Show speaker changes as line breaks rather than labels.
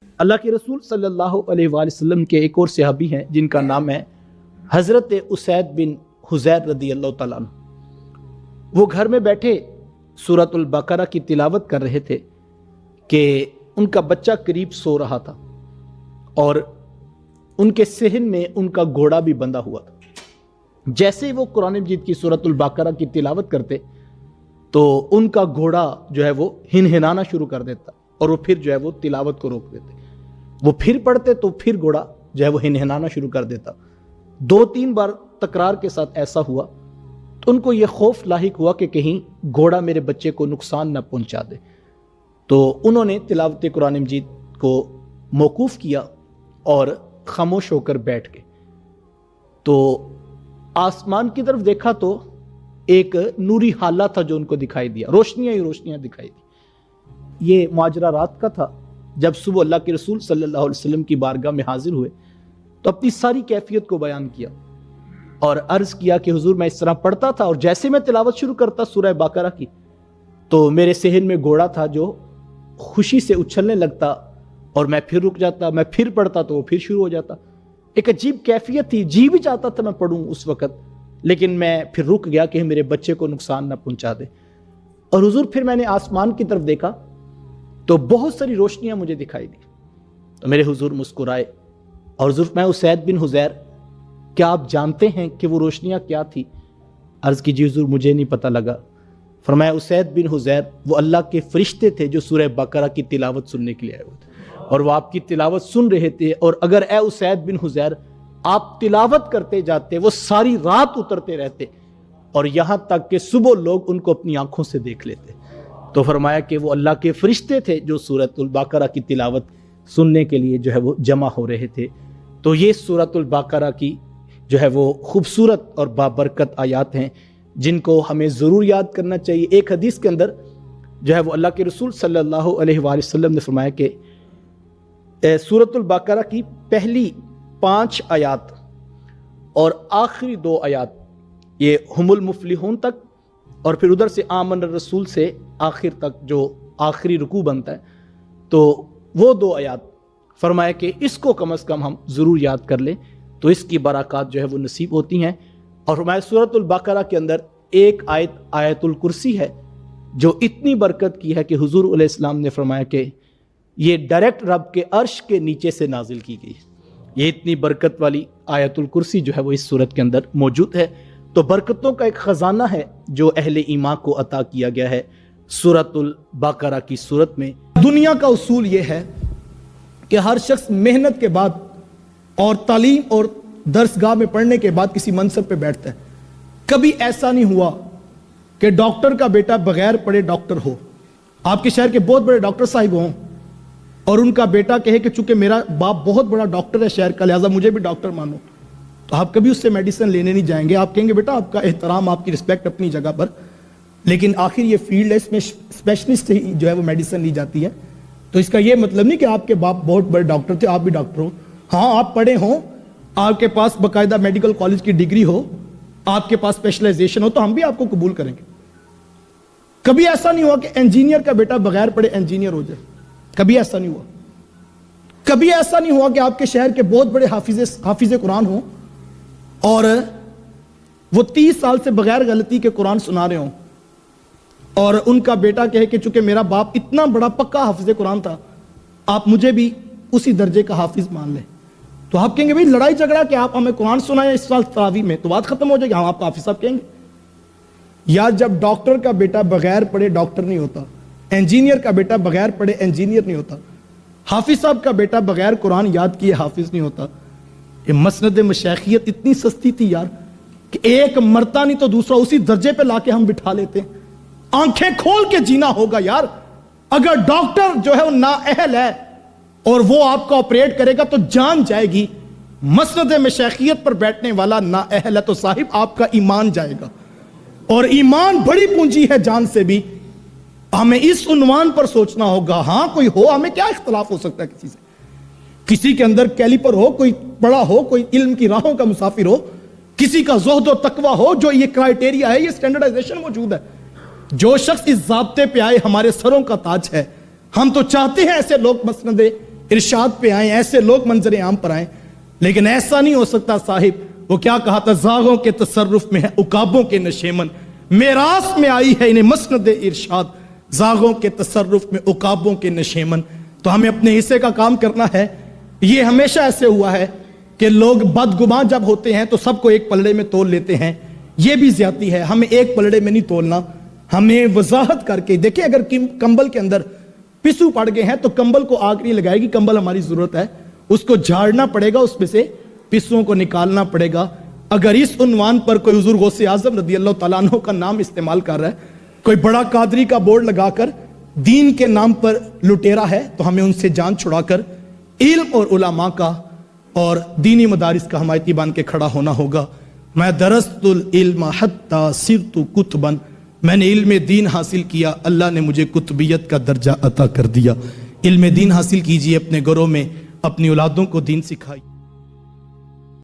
اللہ کے رسول صلی اللہ علیہ وآلہ وسلم کے ایک اور صحابی ہیں جن کا نام ہے حضرت اسید بن حضیر رضی اللہ تعالیٰ عنہ۔ وہ گھر میں بیٹھے سورۃ البقرہ کی تلاوت کر رہے تھے کہ ان کا بچہ قریب سو رہا تھا اور ان کے صحن میں ان کا گھوڑا بھی بندھا ہوا تھا۔ جیسے ہی وہ قرآن مجید کی سورۃ البقرہ کی تلاوت کرتے تو ان کا گھوڑا جو ہے وہ ہنہنانا شروع کر دیتا اور وہ پھر جو ہے وہ تلاوت کو روک دیتے۔ وہ پھر پڑھتے تو پھر گھوڑا جو ہے وہ ہنہنانا شروع کر دیتا۔ 2-3 بار تکرار کے ساتھ ایسا ہوا تو ان کو یہ خوف لاحق ہوا کہ کہیں گھوڑا میرے بچے کو نقصان نہ پہنچا دے، تو انہوں نے تلاوت قرآن مجید کو موقوف کیا اور خاموش ہو کر بیٹھ گئے۔ تو آسمان کی طرف دیکھا تو ایک نوری حالہ تھا جو ان کو دکھائی دیا، روشنیاں ہی روشنیاں دکھائی دی۔ یہ ماجرا رات کا تھا جب صبح اللہ کے رسول صلی اللہ علیہ وسلم کی بارگاہ میں حاضر ہوئے تو اپنی ساری کیفیت کو بیان کیا اور عرض کیا کہ حضور میں اس طرح پڑھتا تھا اور جیسے میں تلاوت شروع کرتا سورہ بقرہ کی تو میرے صحن میں گھوڑا تھا جو خوشی سے اچھلنے لگتا اور میں پھر رک جاتا، میں پھر پڑھتا تو وہ پھر شروع ہو جاتا۔ ایک عجیب کیفیت تھی، جی بھی چاہتا تھا میں پڑھوں اس وقت، لیکن میں پھر رک گیا کہ میرے بچے کو نقصان نہ پہنچا دے۔ اور حضور پھر میں نے آسمان کی طرف دیکھا تو بہت ساری روشنیاں مجھے دکھائی دی، تو میرے حضور مسکرائے اور حضور میں اسید بن حضیر کیا آپ جانتے ہیں کہ وہ روشنیاں کیا تھی؟ عرض کی جی حضور مجھے نہیں پتہ لگا۔ فرمایا اسید بن حضیر وہ اللہ کے فرشتے تھے جو سورہ بقرہ کی تلاوت سننے کے لیے آئے ہوئے تھے اور وہ آپ کی تلاوت سن رہے تھے، اور اگر اے اسید بن حضیر آپ تلاوت کرتے جاتے وہ ساری رات اترتے رہتے اور یہاں تک کہ صبح لوگ ان کو اپنی آنکھوں سے دیکھ لیتے۔ تو فرمایا کہ وہ اللہ کے فرشتے تھے جو سورۃ البقرہ کی تلاوت سننے کے لیے جو ہے وہ جمع ہو رہے تھے۔ تو یہ سورۃ البقرہ کی جو ہے وہ خوبصورت اور بابرکت آیات ہیں جن کو ہمیں ضرور یاد کرنا چاہیے۔ ایک حدیث کے اندر جو ہے وہ اللہ کے رسول صلی اللہ علیہ وآلہ وسلم نے فرمایا کہ سورۃ البقرہ کی پہلی 5 آیات اور آخری 2 آیات یہ ہم المفلحون تک اور پھر ادھر سے آمن الرسول سے آخر تک جو آخری رکوع بنتا ہے، تو وہ 2 آیات فرمایا کہ اس کو کم از کم ہم ضرور یاد کر لیں تو اس کی برکات جو ہے وہ نصیب ہوتی ہیں۔ اور فرمایا سورۃ البقرہ کے اندر ایک آیت آیت الکرسی ہے جو اتنی برکت کی ہے کہ حضور علیہ السلام نے فرمایا کہ یہ ڈائریکٹ رب کے عرش کے نیچے سے نازل کی گئی ہے۔ یہ اتنی برکت والی آیت الکرسی جو ہے وہ اس سورت کے اندر موجود ہے۔ تو برکتوں کا ایک خزانہ ہے جو اہل ایمان کو عطا کیا گیا ہے سورۃ البقرہ کی صورت میں۔ دنیا کا اصول یہ ہے کہ ہر شخص محنت کے بعد اور تعلیم اور درسگاہ میں پڑھنے کے بعد کسی منصب پہ بیٹھتا ہے۔ کبھی ایسا نہیں ہوا کہ ڈاکٹر کا بیٹا بغیر پڑھے ڈاکٹر ہو، آپ کے شہر کے بہت بڑے ڈاکٹر صاحب ہوں اور ان کا بیٹا کہے کہ چونکہ میرا باپ بہت بڑا ڈاکٹر ہے شہر کا لہٰذا مجھے بھی ڈاکٹر مانو، تو آپ کبھی اس سے میڈیسن لینے نہیں جائیں گے۔ آپ کہیں گے بیٹا آپ کا احترام، آپ کی رسپیکٹ اپنی جگہ پر، لیکن آخر یہ فیلڈ ہے، اس میں اسپیشلسٹ جو ہے وہ میڈیسن لی جاتی ہے۔ تو اس کا یہ مطلب نہیں کہ آپ کے باپ بہت بڑے ڈاکٹر تھے آپ بھی ڈاکٹر ہو۔ ہاں آپ پڑھے ہوں، آپ کے پاس باقاعدہ میڈیکل کالج کی ڈگری ہو، آپ کے پاس اسپیشلائزیشن ہو تو ہم بھی آپ کو قبول کریں گے۔ کبھی ایسا نہیں ہوا کہ انجینئر کا بیٹا بغیر پڑھے انجینئر ہو جائے، کبھی ایسا نہیں ہوا۔ کبھی ایسا نہیں ہوا کہ آپ کے شہر کے بہت بڑے حافظ قرآن ہوں اور وہ 30 سال سے بغیر غلطی کے قرآن سنا رہے ہوں اور ان کا بیٹا کہے کہ چونکہ میرا باپ اتنا بڑا پکا حافظ قرآن تھا آپ مجھے بھی اسی درجے کا حافظ مان لیں، تو آپ کہیں گے بھائی لڑائی جھگڑا کہ آپ ہمیں قرآن سنائیں اس سال تراویح میں، تو بات ختم ہو جائے گی، ہم آپ کا حافظ صاحب کہیں گے۔ یا جب ڈاکٹر کا بیٹا بغیر پڑھے ڈاکٹر نہیں ہوتا، انجینئر کا بیٹا بغیر پڑھے انجینئر نہیں ہوتا، حافظ صاحب کا بیٹا بغیر قرآن یاد کیے حافظ نہیں ہوتا۔ یہ مسند مشیخیت اتنی سستی تھی یار کہ ایک مرتا نہیں تو دوسرا اسی درجے پہ لا کے ہم بٹھا لیتے۔ آنکھیں کھول کے جینا ہوگا یار، اگر ڈاکٹر جو ہے وہ نااہل ہے اور وہ آپ کو آپریٹ کرے گا تو جان جائے گی، مسند مشیخیت پر بیٹھنے والا نااہل ہے تو صاحب آپ کا ایمان جائے گا، اور ایمان بڑی پونجی ہے جان سے بھی۔ ہمیں اس عنوان پر سوچنا ہوگا، ہاں کوئی ہو، ہمیں کیا اختلاف ہو سکتا ہے کسی سے، کسی کے اندر کیلیپر ہو، کوئی پڑھا ہو، کوئی علم کی راہوں کا مسافر ہو، کسی کا زہد و تقوی ہو، جو یہ کرائیٹیریا ہے، یہ سٹینڈرڈائزیشن موجود ہے۔ جو شخص اس ضابطے پہ آئے ہمارے سروں کا تاج ہے۔ ہم تو چاہتے ہیں ایسے لوگ مسند
ارشاد پہ آئیں، ایسے لوگ منظر عام پر آئیں، لیکن ایسا نہیں ہو سکتا صاحب۔ وہ کیا کہا تھا؟ زاغوں کے تصرف میں ہے عقابوں کے نشیمن، میراث میں آئی ہے انہیں مسند ارشاد، زاغوں کے تصرف میں عقابوں کے نشیمن۔ تو ہمیں اپنے حصے کا کام کرنا ہے۔ یہ ہمیشہ ایسے ہوا ہے کہ لوگ بدگمان جب ہوتے ہیں تو سب کو ایک پلڑے میں تول لیتے ہیں، یہ بھی زیادتی ہے۔ ہمیں ایک پلڑے میں نہیں تولنا، ہمیں وضاحت کر کے دیکھیں، اگر کمبل کے اندر پسو پڑ گئے ہیں تو کمبل کو آگ نہیں لگائے گی، کمبل ہماری ضرورت ہے، اس کو جھاڑنا پڑے گا، اس میں سے پسوں کو نکالنا پڑے گا۔ اگر اس عنوان پر کوئی حضور غوث اعظم رضی اللہ تعالیٰ عنہ کا نام استعمال کر رہا ہے، کوئی بڑا قادری کا بورڈ لگا کر دین کے نام پر لٹیرا ہے، تو ہمیں ان سے جان چھڑا کر علم اور علماء کا اور دینی مدارس کا حمایتی بن کے کھڑا ہونا ہوگا۔ میں درست العلم حتی صرت کتبا، میں نے علم دین حاصل کیا، اللہ نے مجھے کتبیت کا درجہ عطا کر دیا۔ علم دین حاصل کیجئے، اپنے گھروں میں اپنی اولادوں کو دین سکھائیے۔